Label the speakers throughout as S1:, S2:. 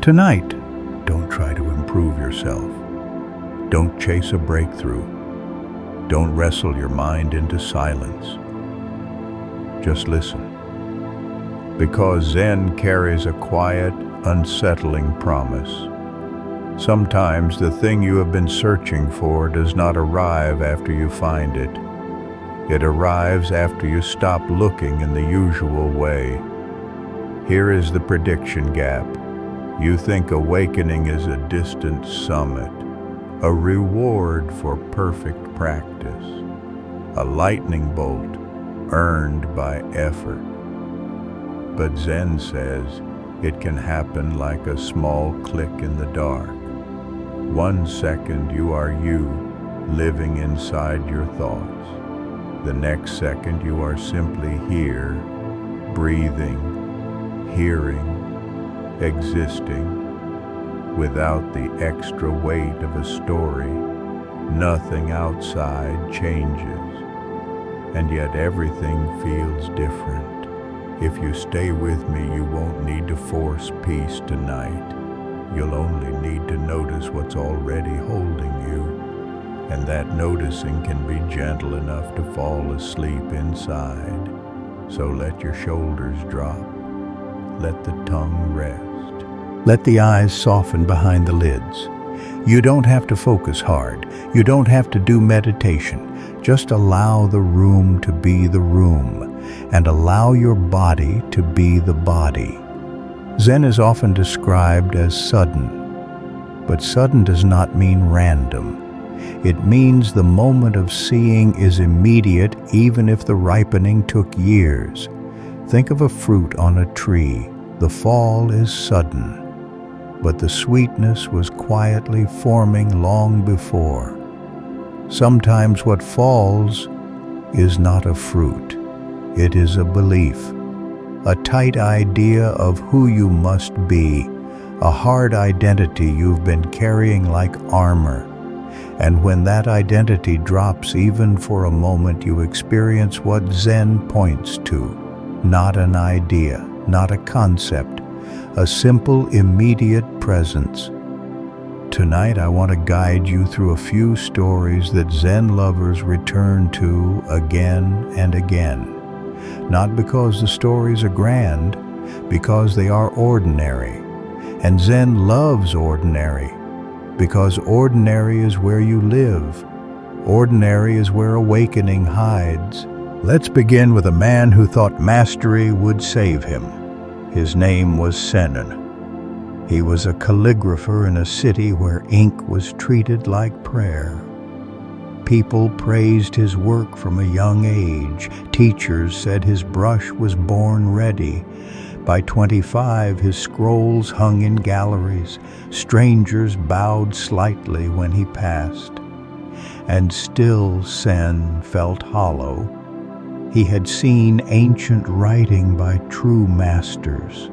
S1: Tonight, don't try to improve yourself. Don't chase a breakthrough. Don't wrestle your mind into silence. Just listen. Because Zen carries a quiet, unsettling promise. Sometimes the thing you have been searching for does not arrive after you find it. It arrives after you stop looking in the usual way. Here is the prediction gap. You think awakening is a distant summit, a reward for perfect practice, a lightning bolt earned by effort. But Zen says it can happen like a small click in the dark. 1 second you are you, living inside your thoughts. The next second you are simply here, breathing, hearing, existing, without the extra weight of a story. Nothing outside changes, and yet everything feels different. If you stay with me, you won't need to force peace tonight. You'll only need to notice what's already holding you, and that noticing can be gentle enough to fall asleep inside. So let your shoulders drop. Let the tongue rest. Let the eyes soften behind the lids. You don't have to focus hard. You don't have to do meditation. Just allow the room to be the room, and allow your body to be the body. Zen is often described as sudden, but sudden does not mean random. It means the moment of seeing is immediate, even if the ripening took years. Think of a fruit on a tree. The fall is sudden, but the sweetness was quietly forming long before. Sometimes what falls is not a fruit. It is a belief, a tight idea of who you must be, a hard identity you've been carrying like armor. And when that identity drops even for a moment, you experience what Zen points to. Not an idea, not a concept, a simple, immediate presence. Tonight, I want to guide you through a few stories that Zen lovers return to again and again. Not because the stories are grand, because they are ordinary. And Zen loves ordinary, because ordinary is where you live. Ordinary is where awakening hides. Let's begin with a man who thought mastery would save him. His name was Sennen. He was a calligrapher in a city where ink was treated like prayer. People praised his work from a young age. Teachers said his brush was born ready. By 25, his scrolls hung in galleries. Strangers bowed slightly when he passed. And still Sen felt hollow. He had seen ancient writing by true masters.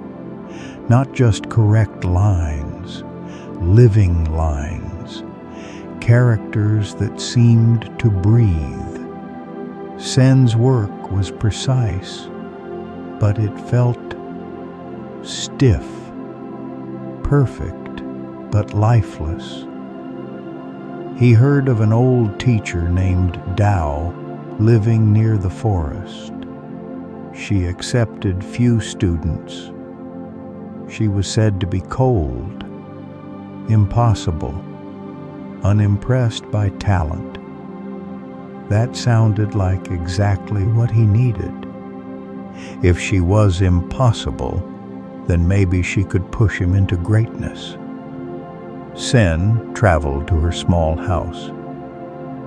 S1: Not just correct lines, living lines, characters that seemed to breathe. Sen's work was precise, but it felt stiff, perfect, but lifeless. He heard of an old teacher named Tao living near the forest. She accepted few students. She was said to be cold, impossible, unimpressed by talent. That sounded like exactly what he needed. If she was impossible, then maybe she could push him into greatness. Sen traveled to her small house.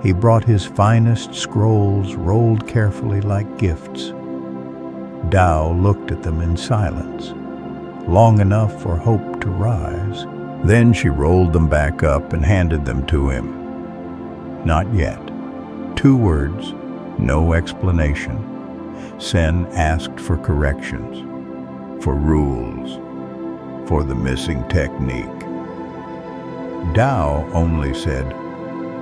S1: He brought his finest scrolls rolled carefully like gifts. Tao looked at them in silence, long enough for hope to rise. Then she rolled them back up and handed them to him. Not yet. 2 words, no explanation. Sen asked for corrections, for rules, for the missing technique. Tao only said,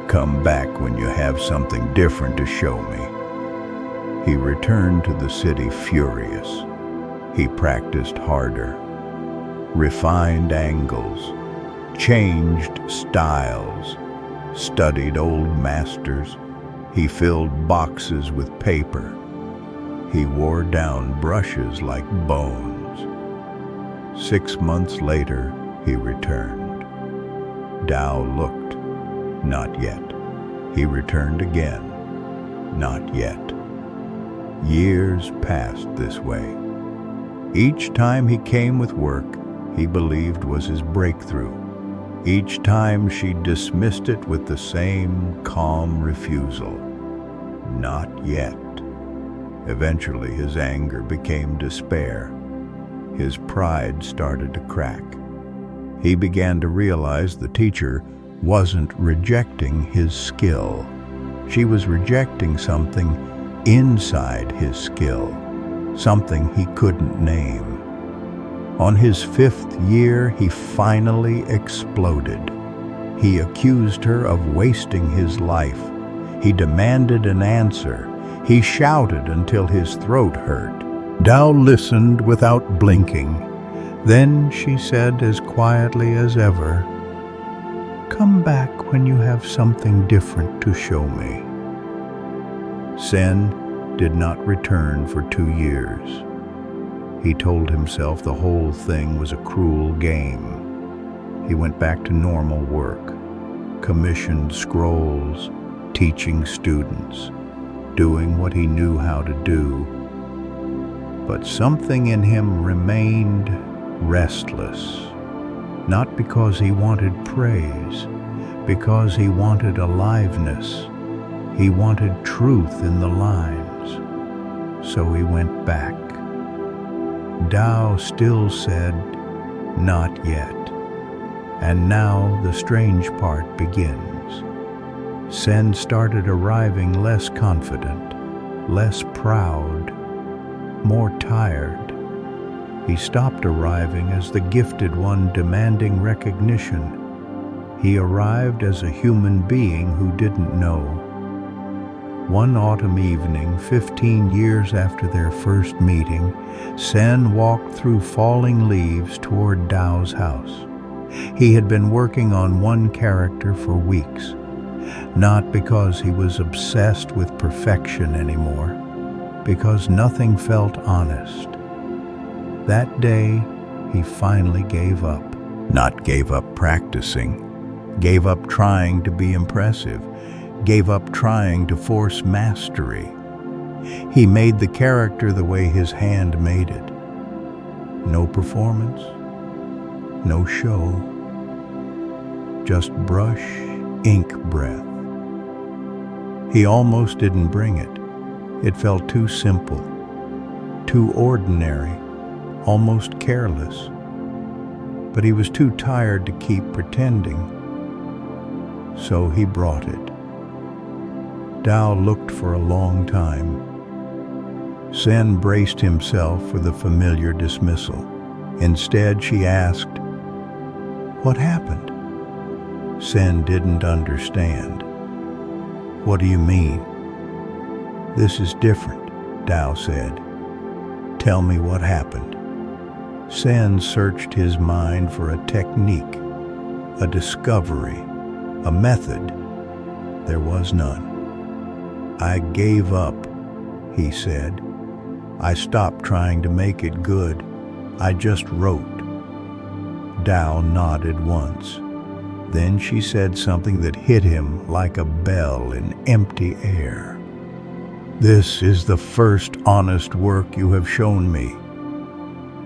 S1: "Come back when you have something different to show me." He returned to the city furious. He practiced harder. refined angles, changed styles, studied old masters. He filled boxes with paper. He wore down brushes like bones. 6 months later, he returned. Tao looked. Not yet. He returned again. Not yet. Years passed this way. Each time he came with work he believed was his breakthrough. Each time she dismissed it with the same calm refusal. Not yet. Eventually his anger became despair. His pride started to crack. He began to realize the teacher wasn't rejecting his skill. She was rejecting something inside his skill, something he couldn't name. On his 5th year, he finally exploded. He accused her of wasting his life. He demanded an answer. He shouted until his throat hurt. Tao listened without blinking. Then she said as quietly as ever, "Come back when you have something different to show me." Sen did not return for 2 years. He told himself the whole thing was a cruel game. He went back to normal work, commissioned scrolls, teaching students, doing what he knew how to do. But something in him remained restless, not because he wanted praise, because he wanted aliveness. He wanted truth in the lines. So he went back. Tao still said, "Not yet." And now the strange part begins. Sen started arriving less confident, less proud, more tired. He stopped arriving as the gifted one demanding recognition. He arrived as a human being who didn't know. One autumn evening, 15 years after their first meeting, Sen walked through falling leaves toward Tao's house. He had been working on one character for weeks, not because he was obsessed with perfection anymore, because nothing felt honest. That day, he finally gave up. Not gave up practicing, gave up trying to be impressive, gave up trying to force mastery. He made the character the way his hand made it. No performance, no show, just brush, ink breath. He almost didn't bring it. It felt too simple, too ordinary, almost careless. But he was too tired to keep pretending, so he brought it. Tao looked for a long time. Sen braced himself for the familiar dismissal. Instead, she asked, "What happened?" Sen didn't understand. "What do you mean?" "This is different," Tao said. "Tell me what happened." Sen searched his mind for a technique, a discovery, a method. There was none. "I gave up," he said. "I stopped trying to make it good. I just wrote." Tao nodded once. Then she said something that hit him like a bell in empty air. "This is the first honest work you have shown me."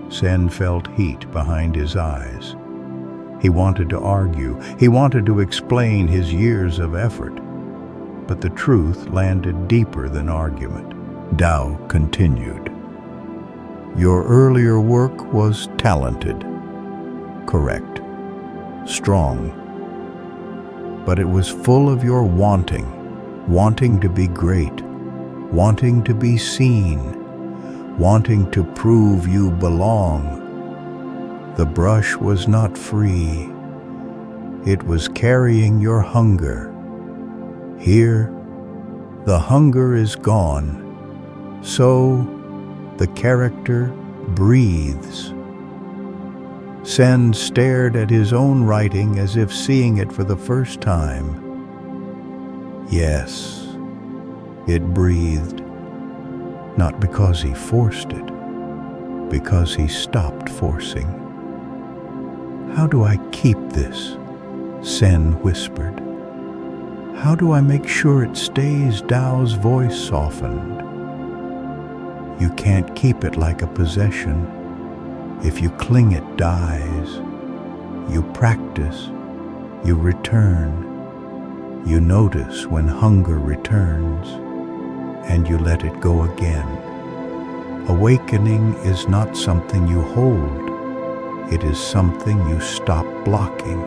S1: Sen felt heat behind his eyes. He wanted to argue. He wanted to explain his years of effort. But the truth landed deeper than argument. Tao continued. "Your earlier work was talented, correct, strong, but it was full of your wanting, wanting to be great, wanting to be seen, wanting to prove you belong. The brush was not free. It was carrying your hunger. Here, the hunger is gone, so the character breathes." Sen stared at his own writing as if seeing it for the first time. Yes, it breathed, not because he forced it, because he stopped forcing. How do I keep this? Sen whispered. How do I make sure it stays? Dao's voice softened. You can't keep it like a possession. If you cling, it dies. You practice, you return. You notice when hunger returns, and you let it go again. Awakening is not something you hold. It is something you stop blocking.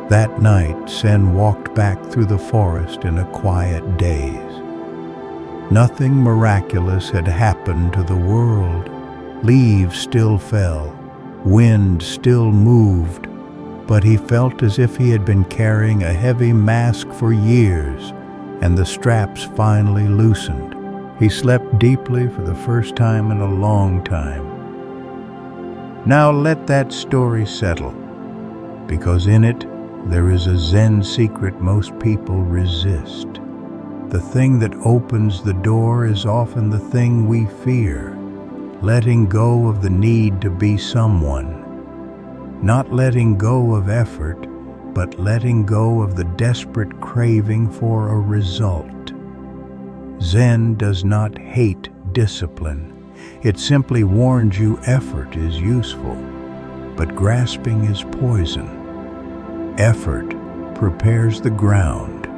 S1: That night, Sen walked back through the forest in a quiet daze. Nothing miraculous had happened to the world. Leaves still fell, wind still moved, but he felt as if he had been carrying a heavy mask for years, and the straps finally loosened. He slept deeply for the first time in a long time. Now let that story settle, because in it there is a Zen secret most people resist. The thing that opens the door is often the thing we fear. Letting go of the need to be someone. Not letting go of effort, but letting go of the desperate craving for a result. Zen does not hate discipline. It simply warns you effort is useful, but grasping is poison. Effort prepares the ground.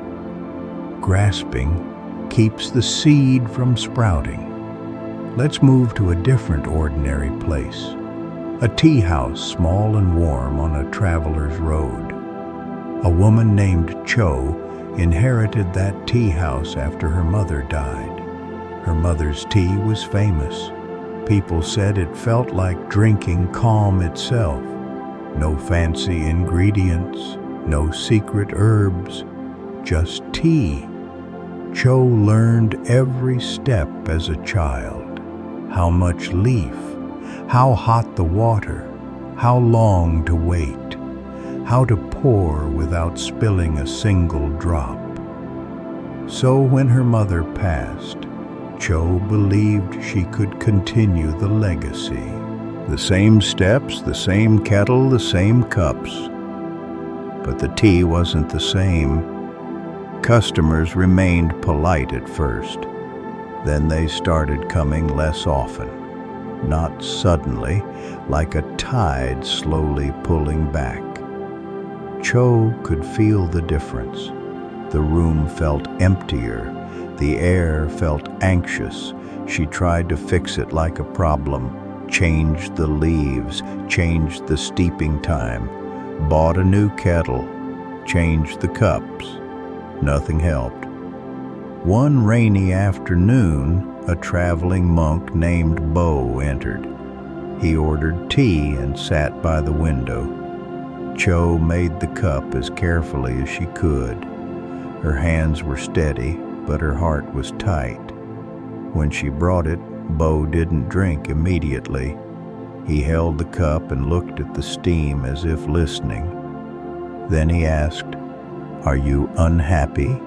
S1: Grasping keeps the seed from sprouting. Let's move to a different ordinary place. A tea house, small and warm on a traveler's road. A woman named Cho inherited that tea house after her mother died. Her mother's tea was famous. People said it felt like drinking calm itself. No fancy ingredients, no secret herbs, just tea. Cho learned every step as a child. How much leaf, how hot the water, how long to wait, how to pour without spilling a single drop. So when her mother passed, Cho believed she could continue the legacy. The same steps, the same kettle, the same cups. But the tea wasn't the same. Customers remained polite at first. Then they started coming less often. Not suddenly, like a tide slowly pulling back. Cho could feel the difference. The room felt emptier. The air felt anxious. She tried to fix it like a problem. Changed the leaves, changed the steeping time, bought a new kettle, changed the cups. Nothing helped. One rainy afternoon, a traveling monk named Bo entered. He ordered tea and sat by the window. Cho made the cup as carefully as she could. Her hands were steady, but her heart was tight. When she brought it, Bo didn't drink immediately. He held the cup and looked at the steam as if listening. Then he asked, "Are you unhappy?"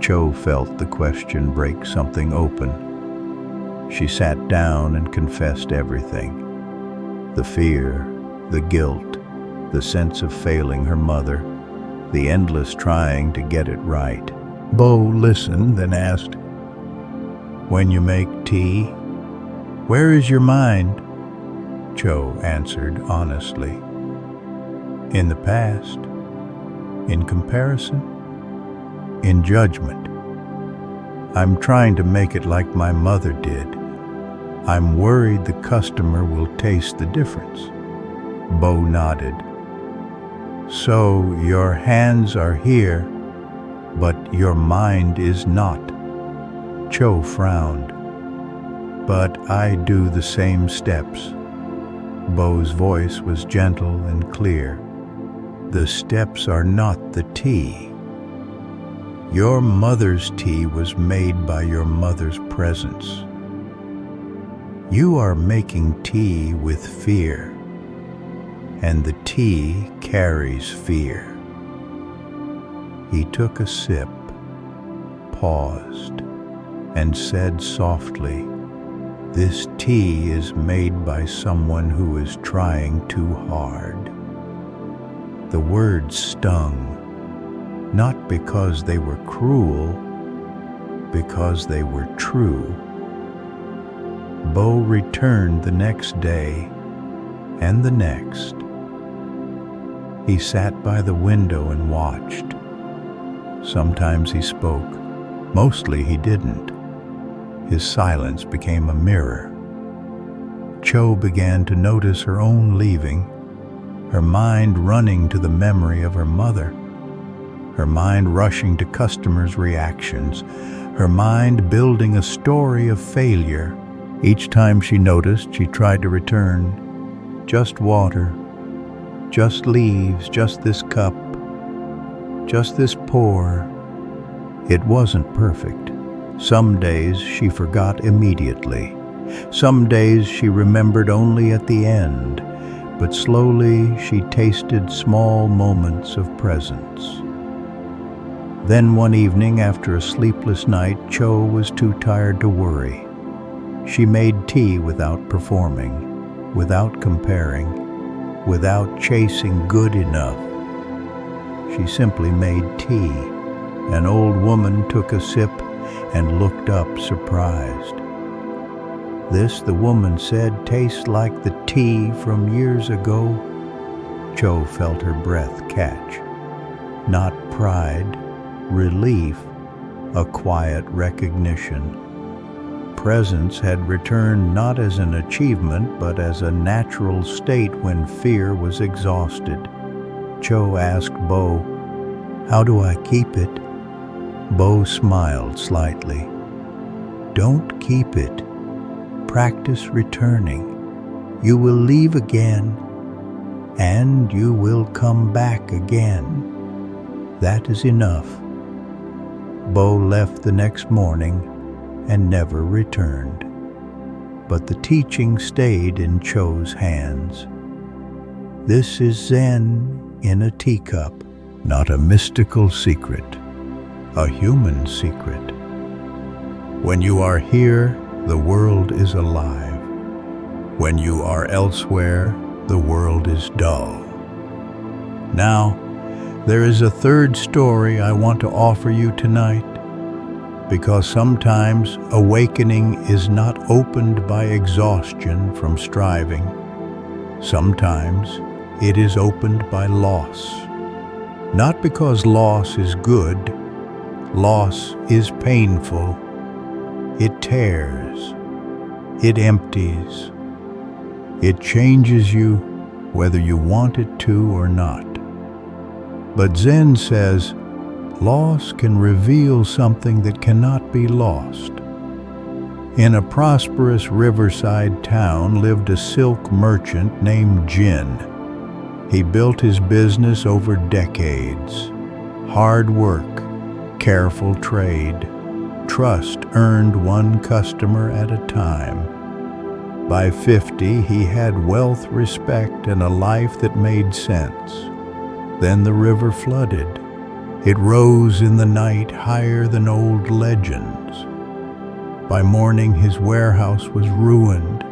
S1: Cho felt the question break something open. She sat down and confessed everything. The fear, the guilt, the sense of failing her mother, the endless trying to get it right. Bo listened, then asked, "When you make tea, where is your mind?" Cho answered honestly. "In the past, in comparison, in judgment. I'm trying to make it like my mother did. I'm worried the customer will taste the difference." Bo nodded. "So your hands are here, but your mind is not." Cho frowned. "But I do the same steps." Bo's voice was gentle and clear. "The steps are not the tea. Your mother's tea was made by your mother's presence. "You are making tea with fear, and the tea carries fear." He took a sip, paused, and said softly, "This tea is made by someone who is trying too hard." The words stung, not because they were cruel, because they were true. Bo returned the next day and the next. He sat by the window and watched. Sometimes he spoke, mostly he didn't. His silence became a mirror. Cho began to notice her own leaving, her mind running to the memory of her mother, her mind rushing to customers' reactions, her mind building a story of failure. Each time she noticed, she tried to return. Just water, just leaves, just this cup, just this pour. It wasn't perfect. Some days she forgot immediately. Some days she remembered only at the end, but slowly she tasted small moments of presence. Then one evening, after a sleepless night, Cho was too tired to worry. She made tea without performing, without comparing, without chasing good enough. She simply made tea. An old woman took a sip and looked up surprised. "This," the woman said, "tastes like the tea from years ago." Cho felt her breath catch. Not pride, relief, a quiet recognition. Presence had returned not as an achievement, but as a natural state when fear was exhausted. Cho asked Bo, "How do I keep it?" Bo smiled slightly. "Don't keep it. Practice returning. You will leave again, and you will come back again. That is enough." Bo left the next morning and never returned. But the teaching stayed in Cho's hands. This is Zen in a teacup, not a mystical secret, a human secret. When you are here, the world is alive. When you are elsewhere, the world is dull. Now, there is a third story I want to offer you tonight, because sometimes awakening is not opened by exhaustion from striving. Sometimes it is opened by loss. Not because loss is good. Loss is painful. It tears. It empties. It changes you whether you want it to or not. But Zen says, loss can reveal something that cannot be lost. In a prosperous riverside town lived a silk merchant named Jin. He built his business over decades. Hard work, careful trade, trust earned one customer at a time. By 50, he had wealth, respect, and a life that made sense. Then the river flooded. It rose in the night higher than old legends. By morning, his warehouse was ruined,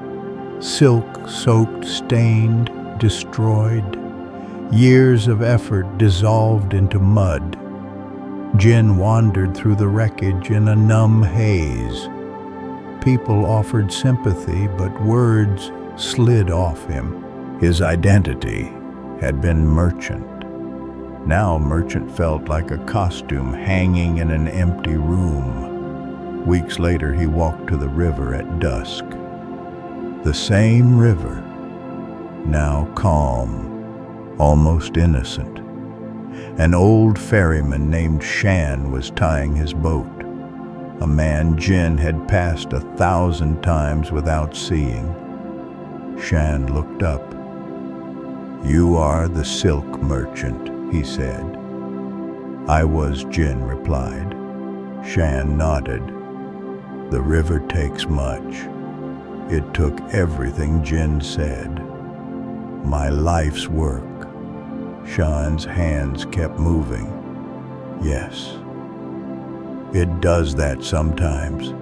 S1: silk-soaked, stained, destroyed. Years of effort dissolved into mud. Jin wandered through the wreckage in a numb haze. People offered sympathy, but words slid off him. His identity had been merchant. Now merchant felt like a costume hanging in an empty room. Weeks later, he walked to the river at dusk. The same river, now calm, almost innocent. An old ferryman named Shan was tying his boat. A man Jin had passed 1,000 times without seeing. Shan looked up. "You are the silk merchant," he said. "I was," Jin replied. Shan nodded. "The river takes much. It took everything Jin said. My life's work. Shan's hands kept moving. Yes. It does that sometimes.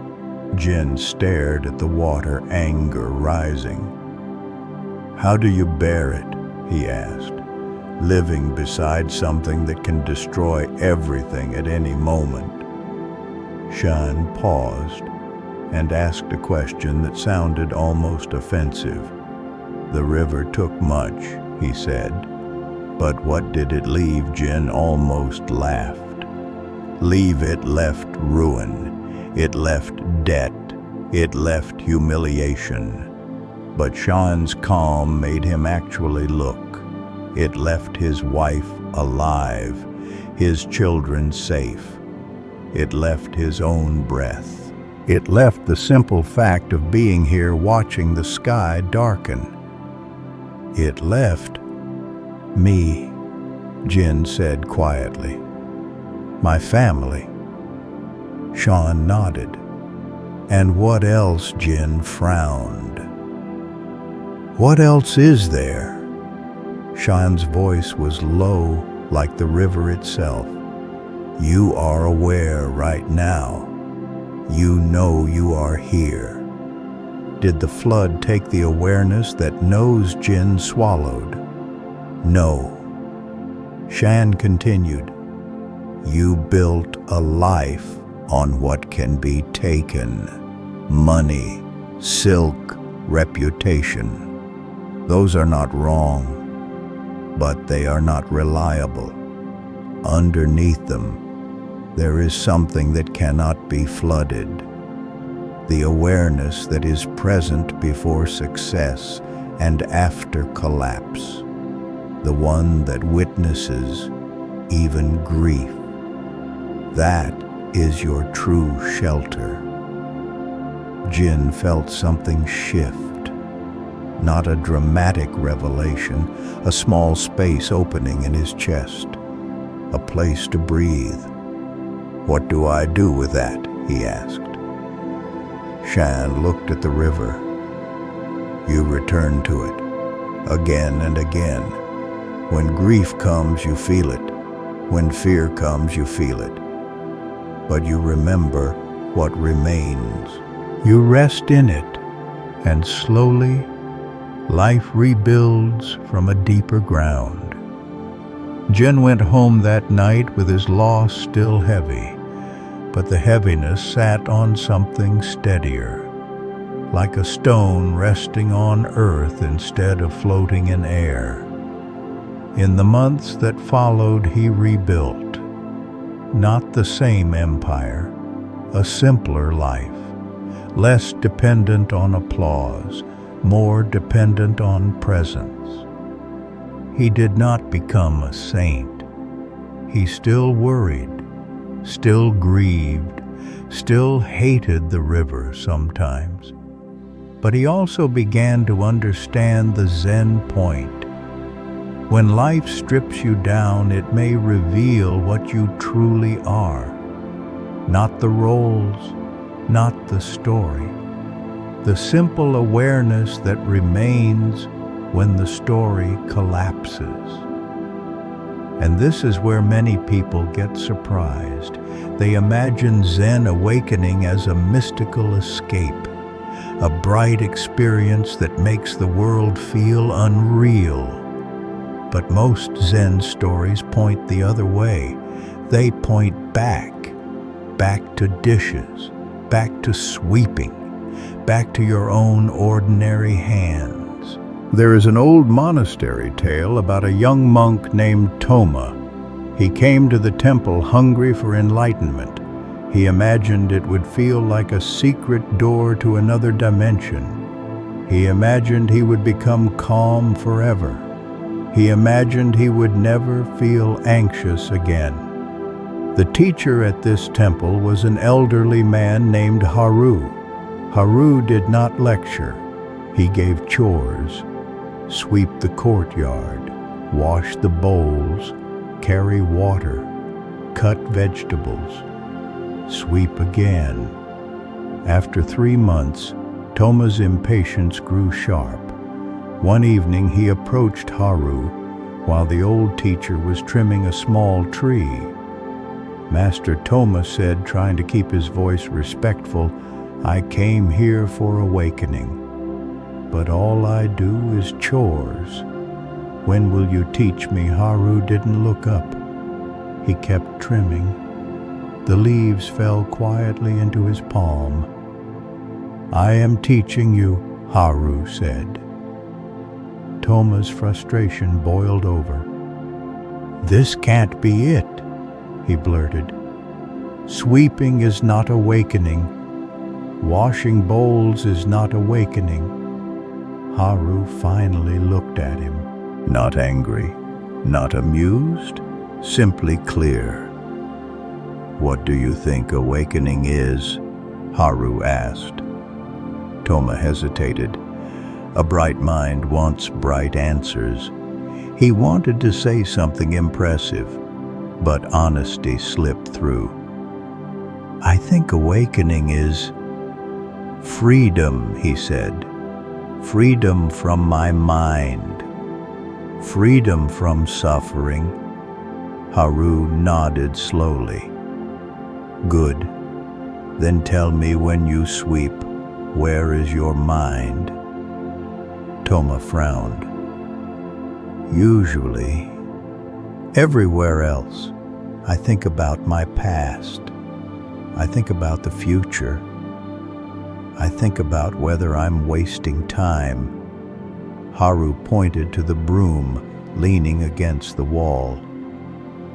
S1: Jin stared at the water, anger rising. How do you bear it? He asked, living beside something that can destroy everything at any moment. Shan paused and asked a question that sounded almost offensive. The river took much, he said. But what did it leave? Jin almost laughed. Leave it left ruin. It left debt. It left humiliation. But Shan's calm made him actually look. It left his wife alive, his children safe. It left his own breath. It left the simple fact of being here watching the sky darken. It left me, Jin said quietly. My family. Shan nodded. And what else? Jin frowned. What else is there? Shan's voice was low, like the river itself. You are aware right now. You know you are here. Did the flood take the awareness that knows? Jin swallowed. No. Shan continued. You built a life on what can be taken. Money, silk, reputation. Those are not wrong, but they are not reliable. Underneath them, there is something that cannot be flooded. The awareness that is present before success and after collapse. The one that witnesses even grief. That is your true shelter. Jin felt something shift. Not a dramatic revelation, a small space opening in his chest. A place to breathe. What do I do with that? He asked. Shan looked at the river. You return to it, again and again. When grief comes, you feel it. When fear comes, you feel it. But you remember what remains. You rest in it, and slowly, life rebuilds from a deeper ground. Jin went home that night with his loss still heavy, but the heaviness sat on something steadier, like a stone resting on earth instead of floating in air. In the months that followed, he rebuilt. Not the same empire, a simpler life, less dependent on applause, more dependent on presence. He did not become a saint. He still worried, still grieved, still hated the river sometimes. But he also began to understand the Zen point. When life strips you down, it may reveal what you truly are. Not the roles, not the story. The simple awareness that remains when the story collapses. And this is where many people get surprised. They imagine Zen awakening as a mystical escape, a bright experience that makes the world feel unreal. But most Zen stories point the other way. They point back to dishes, back to sweeping, back to your own ordinary hands. There is an old monastery tale about a young monk named Toma. He came to the temple hungry for enlightenment. He imagined it would feel like a secret door to another dimension. He imagined he would become calm forever. He imagined he would never feel anxious again. The teacher at this temple was an elderly man named Haru. Haru did not lecture. He gave chores. Sweep the courtyard, wash the bowls, carry water, cut vegetables. Sweep again. After 3 months, Toma's impatience grew sharp. One evening he approached Haru while the old teacher was trimming a small tree. Master Toma said, trying to keep his voice respectful, "I came here for awakening, but all I do is chores. When will you teach me?" Haru didn't look up. He kept trimming. The leaves fell quietly into his palm. "I am teaching you," Haru said. Toma's frustration boiled over. "This can't be it," he blurted. "Sweeping is not awakening. Washing bowls is not awakening." Haru finally looked at him. Not angry, not amused, simply clear. "What do you think awakening is?" Haru asked. Toma hesitated. A bright mind wants bright answers. He wanted to say something impressive, but honesty slipped through. "I think awakening is freedom," he said. "Freedom from my mind. Freedom from suffering." Haru nodded slowly. "Good. Then tell me, when you sweep, where is your mind?" Toma frowned. "Usually, everywhere else. I think about my past. I think about the future. I think about whether I'm wasting time." Haru pointed to the broom leaning against the wall.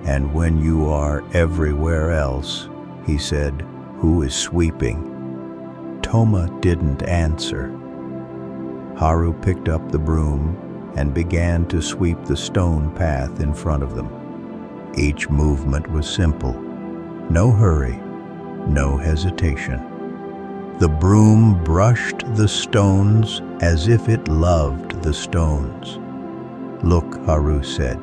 S1: "And when you are everywhere else," he said, "who is sweeping?" Toma didn't answer. Haru picked up the broom and began to sweep the stone path in front of them. Each movement was simple. No hurry, no hesitation. The broom brushed the stones as if it loved the stones. "Look," Haru said,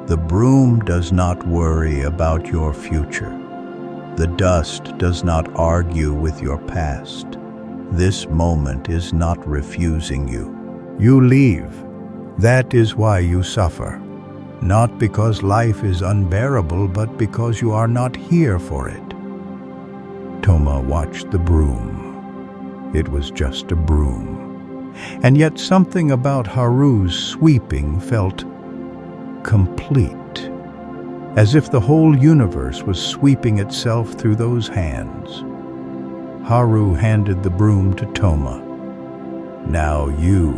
S1: "the broom does not worry about your future. The dust does not argue with your past. This moment is not refusing you. You leave. That is why you suffer. Not because life is unbearable, but because you are not here for it." Toma watched the broom. It was just a broom. And yet something about Haru's sweeping felt complete, as if the whole universe was sweeping itself through those hands. Haru handed the broom to Toma. "Now you,"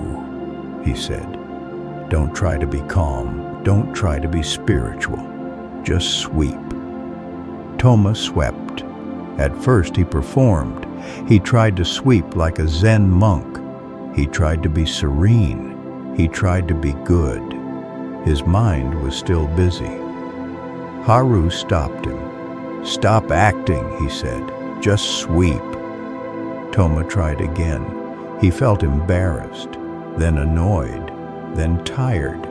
S1: he said. "Don't try to be calm. Don't try to be spiritual. Just sweep." Toma swept. At first he performed. He tried to sweep like a Zen monk. He tried to be serene. He tried to be good. His mind was still busy. Haru stopped him. "Stop acting," he said. "Just sweep." Toma tried again. He felt embarrassed, then annoyed, then tired.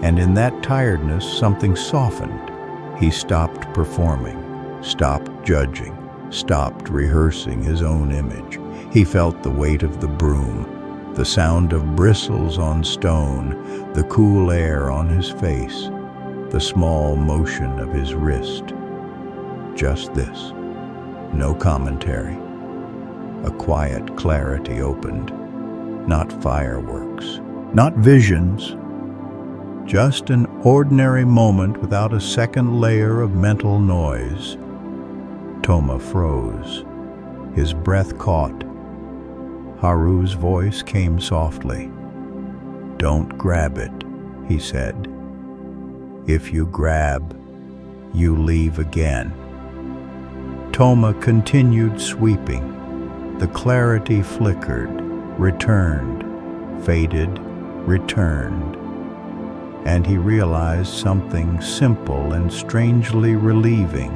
S1: And in that tiredness, something softened. He stopped performing, stopped judging, stopped rehearsing his own image. He felt the weight of the broom, the sound of bristles on stone, the cool air on his face, the small motion of his wrist. Just this. No commentary. A quiet clarity opened. Not fireworks, not visions. Just an ordinary moment without a second layer of mental noise. Toma froze. His breath caught. Haru's voice came softly. "Don't grab it," he said. "If you grab, you leave again." Toma continued sweeping. The clarity flickered, returned, faded, returned. And he realized something simple and strangely relieving.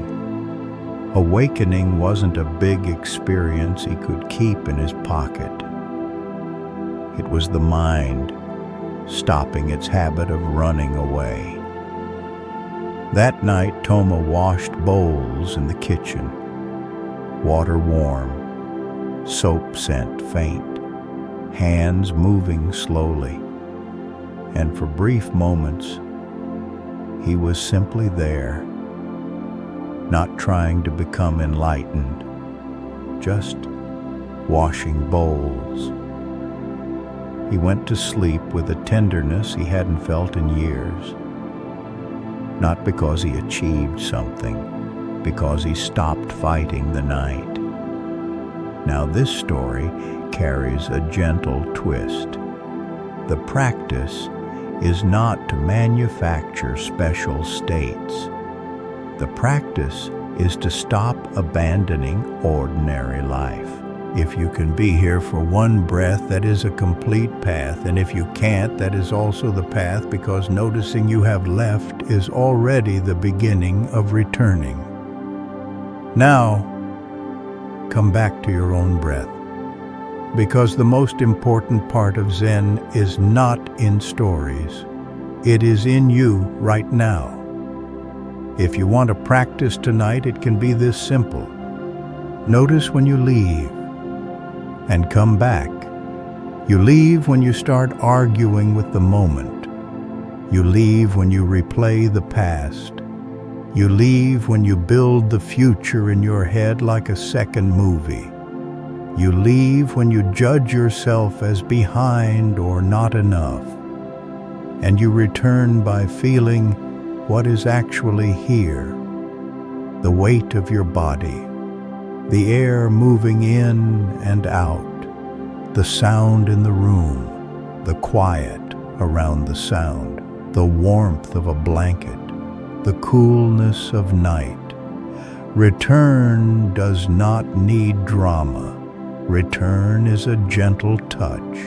S1: Awakening wasn't a big experience he could keep in his pocket. It was the mind stopping its habit of running away. That night, Toma washed bowls in the kitchen. Water warm, soap scent faint, hands moving slowly. And for brief moments, he was simply there, not trying to become enlightened, just washing bowls. He went to sleep with a tenderness he hadn't felt in years, not because he achieved something, because he stopped fighting the night. Now this story carries a gentle twist. The practice is not to manufacture special states. The practice is to stop abandoning ordinary life. If you can be here for one breath, that is a complete path. And if you can't, that is also the path, because noticing you have left is already the beginning of returning. Now, come back to your own breath, because the most important part of Zen is not in stories. It is in you right now. If you want to practice tonight, it can be this simple. Notice when you leave and come back. You leave when you start arguing with the moment. You leave when you replay the past. You leave when you build the future in your head like a second movie. You leave when you judge yourself as behind or not enough. And you return by feeling what is actually here, the weight of your body, the air moving in and out, the sound in the room, the quiet around the sound, the warmth of a blanket, the coolness of night. Return does not need drama. Return is a gentle touch.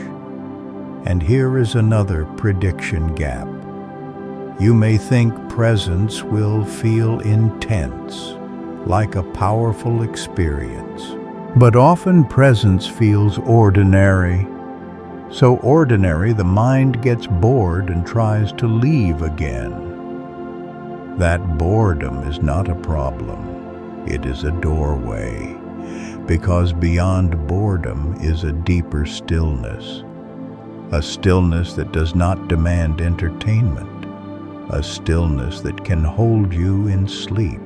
S1: And here is another prediction gap. You may think presence will feel intense, like a powerful experience. But often presence feels ordinary. So ordinary, the mind gets bored and tries to leave again. That boredom is not a problem. It is a doorway, because beyond boredom is a deeper stillness. A stillness that does not demand entertainment. A stillness that can hold you in sleep.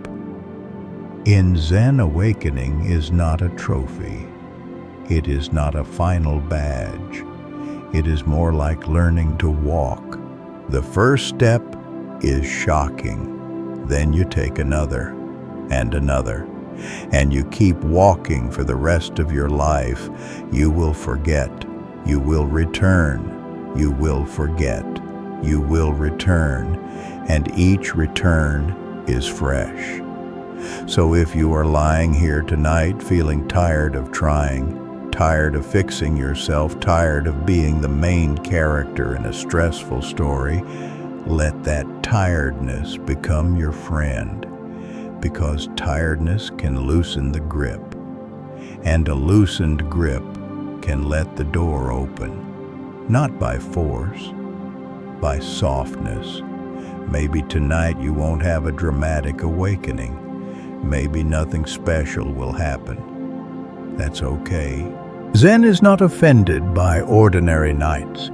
S1: In Zen, awakening is not a trophy. It is not a final badge. It is more like learning to walk. The first step is shocking. Then you take another and another. And you keep walking for the rest of your life. You will forget. You will return. You will forget. You will return. And each return is fresh. So if you are lying here tonight feeling tired of trying, tired of fixing yourself, tired of being the main character in a stressful story, let that tiredness become your friend, because tiredness can loosen the grip, and a loosened grip can let the door open, not by force, by softness. Maybe tonight you won't have a dramatic awakening. Maybe nothing special will happen. That's okay. Zen is not offended by ordinary nights,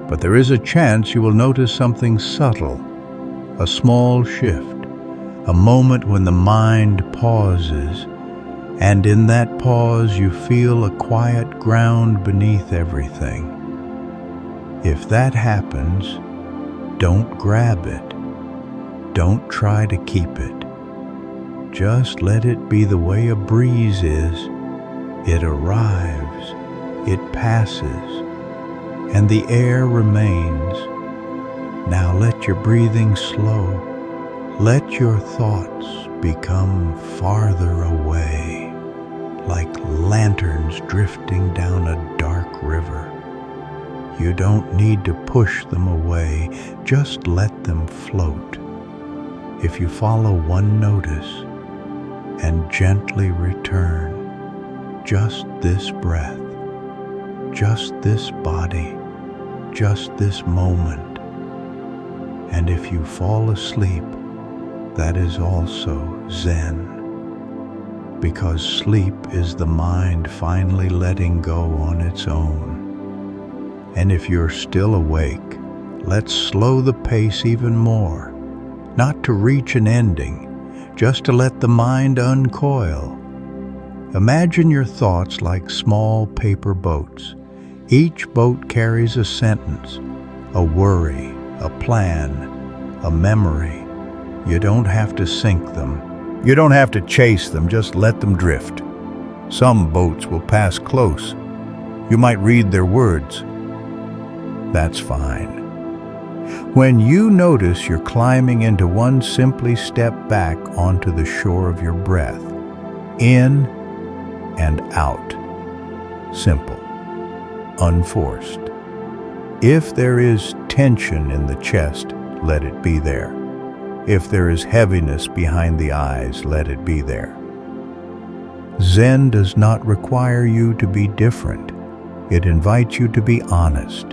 S1: but there is a chance you will notice something subtle, a small shift, a moment when the mind pauses, and in that pause you feel a quiet ground beneath everything. If that happens, don't grab it. Don't try to keep it. Just let it be the way a breeze is. It arrives, it passes, and the air remains. Now let your breathing slow. Let your thoughts become farther away, like lanterns drifting down a dark river. You don't need to push them away, just let them float. If you follow one notice and gently return, just this breath, just this body, just this moment. And if you fall asleep, that is also Zen. because sleep is the mind finally letting go on its own. And if you're still awake, let's slow the pace even more, not to reach an ending, just to let the mind uncoil. Imagine your thoughts like small paper boats. Each boat carries a sentence, a worry, a plan, a memory. You don't have to sink them. You don't have to chase them, just let them drift. Some boats will pass close. You might read their words. That's fine. When you notice you're climbing into one, simply step back onto the shore of your breath. In and out. Simple. Unforced. If there is tension in the chest, let it be there. If there is heaviness behind the eyes, let it be there. Zen does not require you to be different. It invites you to be honest.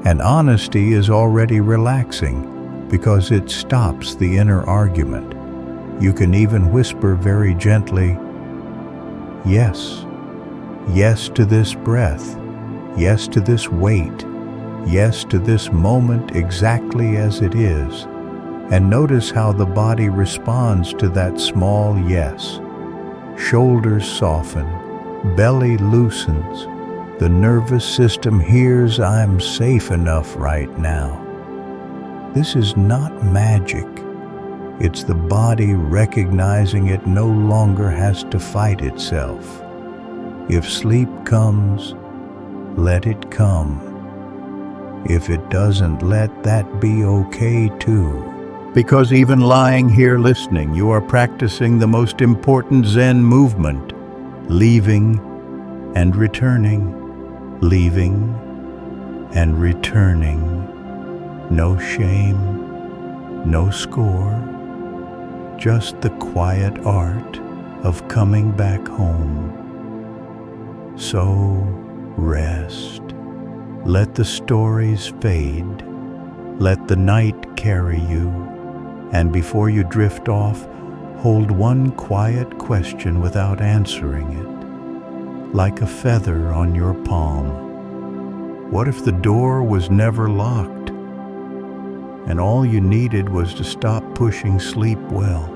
S1: And honesty is already relaxing because it stops the inner argument. You can even whisper very gently, yes. Yes to this breath. Yes to this weight. Yes to this moment exactly as it is. And notice how the body responds to that small yes. Shoulders soften, belly loosens. The nervous system hears, I'm safe enough right now. This is not magic. It's the body recognizing it no longer has to fight itself. If sleep comes, let it come. If it doesn't, let that be okay too. Because even lying here listening, you are practicing the most important Zen movement, leaving and returning, leaving and returning. No shame, no score, just the quiet art of coming back home. So rest. Let the stories fade. Let the night carry you. And before you drift off, hold one quiet question without answering it, like a feather on your palm. What if the door was never locked, and all you needed was to stop pushing sleep well?